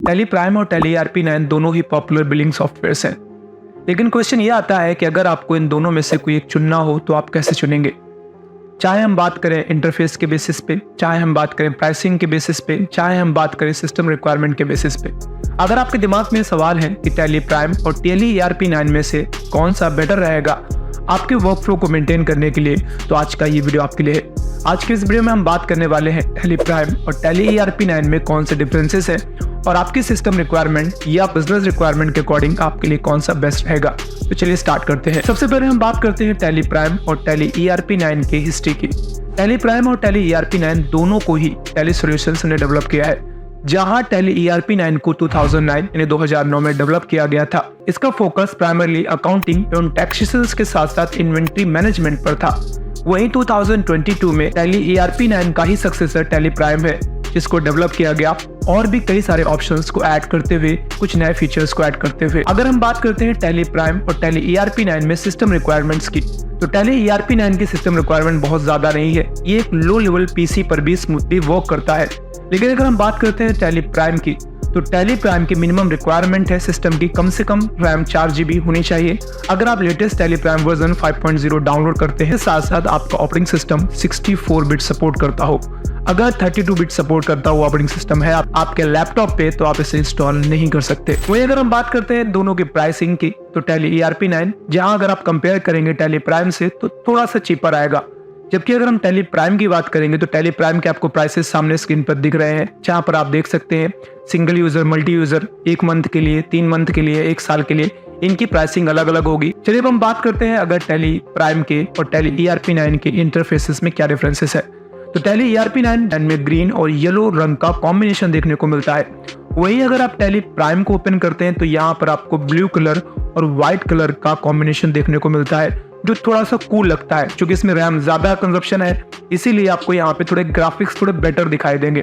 Tally prime और tally ERP9 दोनों ही popular billing softwares हैं। लेकिन क्वेश्चन ये आता है कि अगर आपको इन दोनों में से कोई एक चुनना हो तो आप कैसे चुनेंगे। चाहे हम बात करें इंटरफेस के बेसिस पे, चाहे हम बात करें प्राइसिंग के बेसिस पे, चाहे हम बात करें सिस्टम रिक्वायरमेंट के बेसिस पे। अगर आपके दिमाग में सवाल है कि टैली प्राइम और टैली ERP9 में से कौन सा बेटर रहेगा आपके वर्कफ्लो को मेंटेन करने के लिए, तो आज का ये वीडियो आपके लिए है। आज के इस वीडियो में हम बात करने वाले हैं टैली प्राइम और टैली ERP9 में कौन से डिफरेंसेस हैं और आपकी सिस्टम रिक्वायरमेंट या बिजनेस रिक्वायरमेंट के अकॉर्डिंग आपके लिए कौन सा बेस्ट रहेगा। तो चलिए स्टार्ट करते हैं। सबसे पहले हम बात करते हैं टैली प्राइम और टैली ERP9 की हिस्ट्री की। टैली प्राइम और टैली ERP9 दोनों को ही टैली सॉल्यूशंस ने डेवलप किया है, जहां टैली ERP9 को 2009 में डेवलप किया गया था। इसका फोकस प्राइमरली अकाउंटिंग एवं टैक्सेशंस के साथ साथ इन्वेंट्री मैनेजमेंट पर था। वहीं 2022 में टैली ERP9 का ही सक्सेसर टैली प्राइम है, जिसको डेवलप किया गया और भी कई सारे ऑप्शंस को ऐड करते हुए, कुछ नए फीचर्स को ऐड करते हुए। अगर हम बात करते हैं टैली प्राइम और टैली ERP9 में सिस्टम रिक्वायरमेंट्स की, तो टैली ERP9 की सिस्टम रिक्वायरमेंट बहुत ज्यादा नहीं है। ये एक लो लेवल पीसी पर भी स्मूथली वर्क करता है। लेकिन अगर हम बात करते हैं टैली प्राइम की, तो टैली प्राइम की मिनिमम रिक्वायरमेंट है सिस्टम की कम से कम रैम 4 GB होनी चाहिए। अगर आप latest tally prime version 5.0 download करते हैं, साथ साथ आपका ऑपरेटिंग सिस्टम 64 बिट सपोर्ट करता हो। अगर 32 बिट सपोर्ट करता हुआ ऑपरेटिंग सिस्टम है आपके लैपटॉप पे, तो आप इसे इंस्टॉल नहीं कर सकते। वहीं अगर हम बात करते हैं दोनों की प्राइसिंग की, तो टैली ERP9 जहां अगर आप कंपेयर करेंगे टैली प्राइम से, तो थोड़ा सा चीपर आएगा। जबकि अगर हम टैली प्राइम की बात करेंगे, तो टैली प्राइम के आपको प्राइसेस सामने स्क्रीन पर दिख रहे हैं, जहां पर आप देख सकते हैं single user, multi user, 1 month के लिए, 3 मंथ के लिए, 1 साल के लिए, इनकी प्राइसिंग अलग अलग होगी। चलिए अब हम बात करते हैं अगर टैली प्राइम के और टैली ERP9 के इंटरफेसेस में क्या डिफरेंसेस है। तो टैली ERP9 में ग्रीन और येलो रंग का कॉम्बिनेशन देखने को मिलता है। वहीं अगर आप टैली प्राइम को ओपन करते हैं, तो यहाँ पर आपको ब्लू कलर और व्हाइट कलर का कॉम्बिनेशन देखने को मिलता है, जो थोड़ा सा कूल लगता है। क्योंकि इसमें रैम ज्यादा कंजप्शन है, इसीलिए आपको यहाँ पे थोड़े ग्राफिक्स थोड़े बेटर दिखाई देंगे।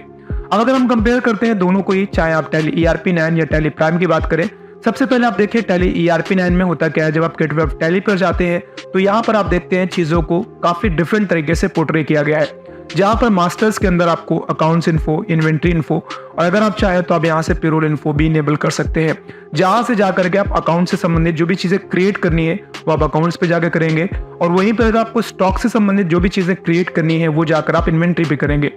अब अगर हम कंपेयर करते हैं दोनों को ही, चाहे आप टैली ERP9 या टैली प्राइम की बात करें, सबसे पहले आप देखिए टैली ERP9 में होता क्या है। जब आप गेटवे ऑफ टैली पर जाते हैं, तो यहाँ पर आप देखते हैं चीजों को काफी डिफरेंट तरीके से पोर्ट्रे किया गया है। जहां पर मास्टर्स के अंदर आपको अकाउंट्स इन्फो, इन्वेंट्री इन्फो, और अगर आप चाहें तो आप यहां से पेरोल इन्फो भी इनेबल कर सकते हैं। जहां से जाकर के आप अकाउंट से संबंधित जो भी चीजें क्रिएट करनी है वो आप अकाउंट्स पे जाकर करेंगे, और वहीं पर अगर आपको स्टॉक से संबंधित जो भी चीजें क्रिएट करनी है वो जाकर आप इन्वेंट्री पे करेंगे।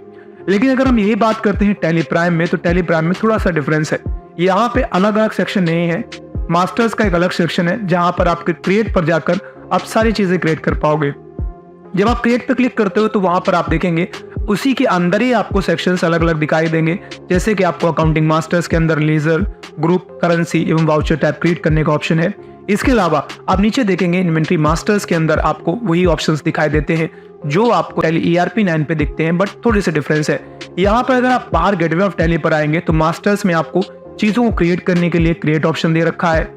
लेकिन अगर हम यही बात करते हैं टैली प्राइम में, तो टैली प्राइम में थोड़ा सा डिफरेंस है। यहाँ पे अलग अलग सेक्शन नहीं है। मास्टर्स का एक अलग सेक्शन है, जहां पर आपके क्रिएट पर जाकर आप सारी चीजें क्रिएट कर पाओगे। जब आप क्रिएट पे क्लिक करते हो, तो वहां पर आप देखेंगे उसी के अंदर ही आपको सेक्शंस अलग अलग दिखाई देंगे। जैसे कि आपको अकाउंटिंग मास्टर्स के अंदर लेजर, ग्रुप, करेंसी एवं वाउचर टैब क्रिएट करने का ऑप्शन है। इसके अलावा आप नीचे देखेंगे इन्वेंट्री मास्टर्स के अंदर आपको वही ऑप्शंस दिखाई देते हैं जो आपको टैली ERP9 पे दिखते हैं, बट थोड़ी सी डिफरेंस है। यहाँ पर अगर आप बाहर गेटवे ऑफ टैली पर आएंगे, तो मास्टर्स में आपको चीजों को क्रिएट करने के लिए क्रिएट ऑप्शन दे रखा है।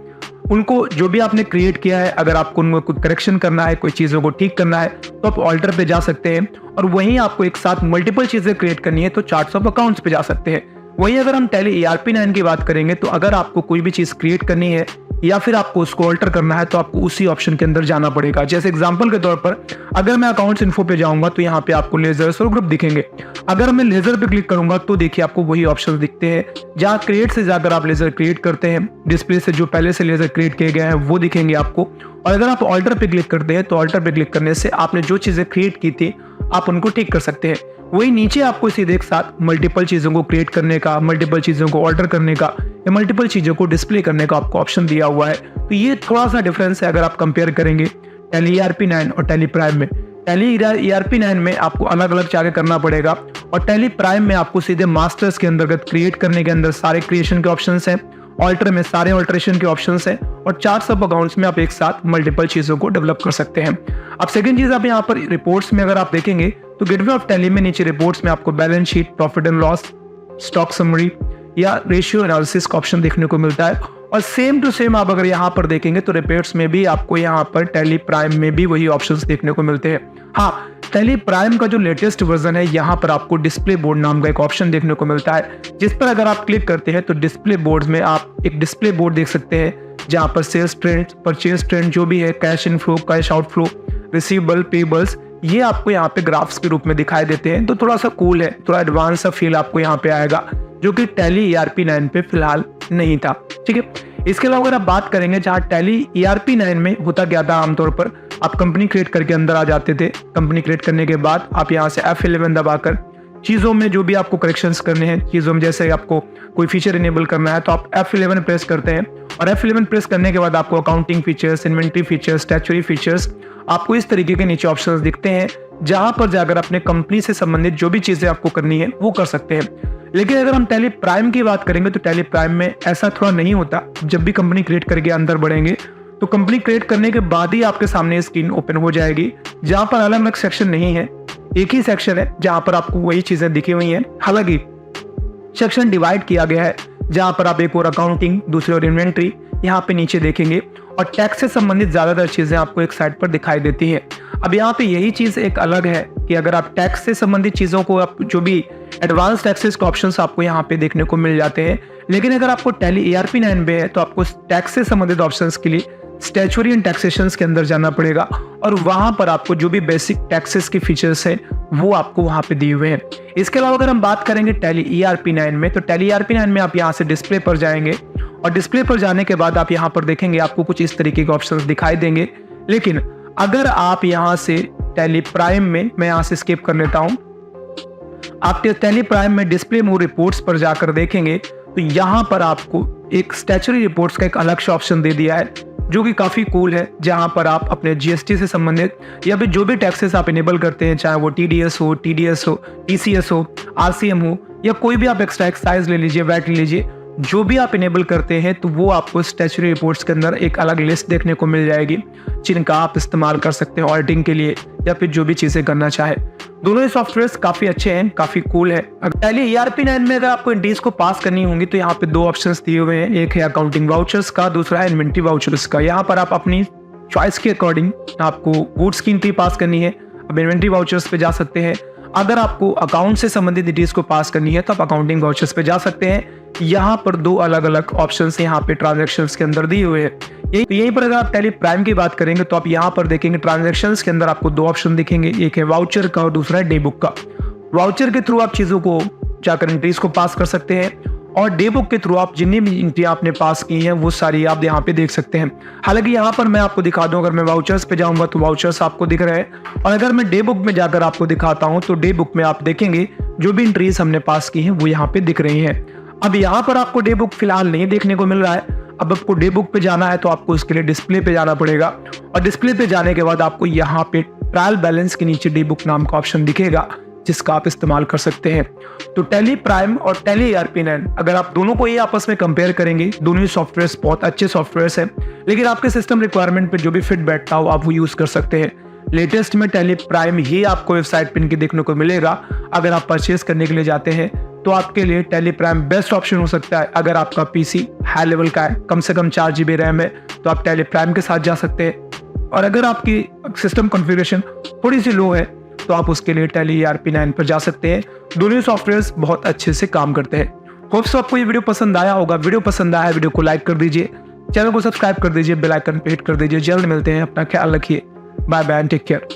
उनको जो भी आपने क्रिएट किया है, अगर आपको उनको कोई करेक्शन करना है, कोई चीजों को ठीक करना है, तो आप ऑल्टर पे जा सकते हैं। और वहीं आपको एक साथ मल्टीपल चीजें क्रिएट करनी है, तो चार्ट्स ऑफ अकाउंट्स पे जा सकते हैं। वहीं अगर हम टैली ERP9 की बात करेंगे, तो अगर आपको कोई भी चीज क्रिएट करनी है या फिर आपको उसको ऑल्टर करना है, तो आपको उसी ऑप्शन के अंदर जाना पड़ेगा। जैसे एग्जांपल के तौर पर अगर मैं अकाउंट्स इन्फो पे जाऊंगा, तो यहाँ पे आपको लेजर्स और ग्रुप दिखेंगे। अगर मैं लेजर पे क्लिक करूंगा, तो देखिए आपको वही ऑप्शंस दिखते हैं। जहाँ क्रिएट से जाकर आप लेजर क्रिएट करते हैं, डिस्प्ले से जो पहले से लेजर क्रिएट किए गए हैं वो दिखेंगे आपको। और अगर आप ऑल्टर पे क्लिक करते हैं, तो ऑल्टर पे क्लिक करने से आपने जो चीजें क्रिएट की थी आप उनको ठीक कर सकते हैं। वही नीचे आपको सीधे एक साथ मल्टीपल चीजों को क्रिएट करने का, मल्टीपल चीजों को ऑल्टर करने का या मल्टीपल चीजों को डिस्प्ले करने का आपको ऑप्शन दिया हुआ है। तो ये थोड़ा सा डिफरेंस है अगर आप कंपेयर करेंगे टैली ERP9 और टैली प्राइम में। टैली ERP9 में आपको अलग अलग जाके करना पड़ेगा, और टैली प्राइम में आपको सीधे मास्टर्स के अंतर्गत क्रिएट करने के अंदर सारे क्रिएशन के ऑप्शंस हैं, ऑल्टर में सारे ऑल्टरेशन के ऑप्शंस हैं, और चार्ट्स ऑफ अकाउंट्स में आप एक साथ मल्टीपल चीजों को डेवलप कर सकते हैं। अब सेकंड चीज, आप यहाँ पर रिपोर्ट्स में अगर आप देखेंगे, तो गेटवे ऑफ टैली में नीचे रिपोर्ट्स में आपको balance sheet, profit and loss, stock summary या रेशियो एनालिसिस का ऑप्शन देखने को मिलता है। और सेम टू सेम आप अगर यहाँ पर देखेंगे, तो रिपोर्ट्स में भी आपको यहाँ पर टैली प्राइम में भी वही ऑप्शंस देखने को मिलते हैं। हाँ, टैली प्राइम का जो लेटेस्ट वर्जन है, यहाँ पर आपको डिस्प्ले बोर्ड नाम का एक ऑप्शन देखने को मिलता है, जिस पर अगर आप क्लिक करते हैं, तो डिस्प्ले बोर्ड में आप एक डिस्प्ले बोर्ड देख सकते हैं, जहाँ पर सेल्स ट्रेंड, परचेज ट्रेंड जो भी है, cash inflow, cash outflow, receivable, payables, ये आपको यहाँ पे ग्राफ्स के रूप में दिखाई देते हैं। तो थोड़ा सा कूल है, थोड़ा एडवांस सा फील आपको यहाँ पे आएगा। जो कि टैली ERP9 पे फिलहाल नहीं था। ठीक है, इसके अलावा अगर आप बात करेंगे जहाँ टैली ERP9 में होता क्या था, आमतौर पर आप कंपनी क्रिएट करके अंदर आ जाते थे। कंपनी क्रिएट करने के बाद आप यहाँ से F11 दबाकर चीज़ों में जो भी आपको करेक्शंस करने हैं, चीज़ों में जैसे आपको कोई फीचर इनेबल करना है तो आप F11 प्रेस करते हैं और F11 प्रेस करने के बाद आपको accounting features, inventory features, statutory features, आपको इस तरीके के नीचे ऑप्शंस दिखते हैं जहां पर जाकर अपने कंपनी से संबंधित जो भी चीज़ें आपको करनी है वो कर सकते हैं। लेकिन अगर हम टैली प्राइम की बात करेंगे तो टैली प्राइम में ऐसा थोड़ा नहीं होता। जब भी कंपनी क्रिएट करके अंदर बढ़ेंगे तो कंपनी क्रिएट करने के बाद ही आपके सामने स्क्रीन ओपन हो जाएगी, जहां पर अलग अलग सेक्शन नहीं है, एक ही सेक्शन है जहां पर आपको वही चीजें दिखी हुई हैं। हालांकि सेक्शन डिवाइड किया गया है, जहां पर आप एक और अकाउंटिंग, दूसरी और इन्वेंट्री यहाँ पे नीचे देखेंगे और टैक्स से संबंधित ज्यादातर चीजें आपको एक साइड पर दिखाई देती है। अब यहाँ पे यही चीज एक अलग है कि अगर आप टैक्स से संबंधित चीजों को, आप जो भी एडवांस टैक्सेस के ऑप्शंस आपको यहाँ पे देखने को मिल जाते हैं। लेकिन अगर आपको टैली ERP9 में है तो आपको टैक्स से संबंधित ऑप्शंस के लिए स्टैच्यूटरी एंड टैक्सेशंस के अंदर जाना पड़ेगा और वहां पर आपको जो भी बेसिक टैक्सेस के फीचर्स है वो आपको वहां पे दिए हुए हैं। इसके अलावा अगर हम बात करेंगे टैली ERP9 में तो टैली ERP9 में आप यहाँ से डिस्प्ले पर जाएंगे और डिस्प्ले पर जाने के बाद आप यहाँ पर देखेंगे आपको कुछ इस तरीके के ऑप्शंस दिखाई देंगे। लेकिन अगर आप यहाँ से टैली प्राइम में, मैं यहाँ से स्किप कर लेता हूँ, आप टैली प्राइम में डिस्प्ले मोर रिपोर्ट्स पर जाकर देखेंगे तो यहाँ पर आपको एक स्टैच्यूटरी रिपोर्ट्स का एक अलग से ऑप्शन दे दिया है जो कि काफी कूल है, जहां पर आप अपने GST से संबंधित या फिर जो भी टैक्सेस आप इनेबल करते हैं, चाहे वो TDS हो, TDS हो, TCS हो, RCM हो या कोई भी आप एक्स्ट्रा एक्साइज ले लीजिए, वैट ले लीजिए, जो भी आप इनेबल करते हैं तो वो आपको स्टैच्यूटरी रिपोर्ट्स के अंदर एक अलग लिस्ट देखने को मिल जाएगी जिनका आप इस्तेमाल कर सकते हैं ऑडिटिंग के लिए या फिर जो भी चीजें करना चाहे। दोनों ही सॉफ्टवेयर काफी अच्छे हैं, काफी कूल है। पहले ERP9 में अगर आपको एंट्रीज को पास करनी होंगी तो यहाँ पे दो ऑप्शंस दिए हुए हैं, एक है अकाउंटिंग वाउचर्स का, दूसरा है इन्वेंट्री वाउचर्स का। यहाँ पर आप अपनी चॉइस के अकॉर्डिंग आपको गुड्स की एंट्री पास करनी है, अब इन्वेंट्री वाउचर्स पे जा सकते हैं। अगर आपको अकाउंट से संबंधित डिटेल्स को पास करनी है तो आप अकाउंटिंग वाउचर्स पे जा सकते हैं। यहाँ पर दो अलग अलग ऑप्शंस यहाँ पे ट्रांजैक्शंस के अंदर दिए हुए हैं। यहीं पर अगर आप टैली प्राइम की बात करेंगे तो आप यहाँ पर देखेंगे ट्रांजैक्शंस के अंदर आपको दो ऑप्शन दिखेंगे, एक है वाउचर का और दूसरा है डे बुक का। वाउचर के थ्रू आप चीजों को जाकर एंट्रीज को पास कर सकते हैं और डे बुक के थ्रू आप जितनी भी एंट्री आपने पास की हैं वो सारी आप यहाँ पे देख सकते हैं। हालांकि यहाँ पर मैं आपको दिखा दूं, अगर मैं वाउचर्स पे जाऊंगा तो वाउचर्स आपको दिख रहे हैं और अगर मैं डे बुक में जाकर आपको दिखाता हूँ तो डे बुक में आप देखेंगे जो भी एंट्रीज हमने पास की हैं वो यहाँ पे दिख रही हैं। अब यहाँ पर आपको डे बुक फिलहाल नहीं देखने को मिल रहा है। अब आपको डे बुक पे जाना है तो आपको इसके लिए डिस्प्ले पे जाना पड़ेगा और डिस्प्ले पे जाने के बाद आपको यहाँ पे ट्रायल बैलेंस के नीचे डे बुक नाम का ऑप्शन दिखेगा जिसका आप इस्तेमाल कर सकते हैं। तो टैली प्राइम और टैली ERP9 अगर आप दोनों को ये आपस में कंपेयर करेंगे, दोनों ही सॉफ्टवेयर्स बहुत अच्छे सॉफ्टवेयर्स हैं, लेकिन आपके सिस्टम रिक्वायरमेंट पे जो भी फिट बैठता हो आप वो यूज कर सकते हैं। लेटेस्ट में टैली प्राइम ही आपको वेबसाइट पिन के देखने को मिलेगा। अगर आप परचेज करने के लिए जाते हैं तो आपके लिए टैली प्राइम बेस्ट ऑप्शन हो सकता है। अगर आपका PC हाई लेवल का है, कम से कम 4 GB रैम है, तो आप टैली प्राइम के साथ जा सकते हैं और अगर आपकी सिस्टम कॉन्फ़िगरेशन थोड़ी सी लो है तो आप उसके लिए टैली ERP9 पर जा सकते हैं। दोनों सॉफ्टवेयर्स बहुत अच्छे से काम करते हैं। होप सो आपको ये वीडियो पसंद आया होगा। वीडियो पसंद आया वीडियो को लाइक कर दीजिए, चैनल को सब्सक्राइब कर दीजिए, बेल आइकन पे हिट कर दीजिए। जल्द मिलते हैं, अपना ख्याल रखिए, बाय बाय, टेक केयर।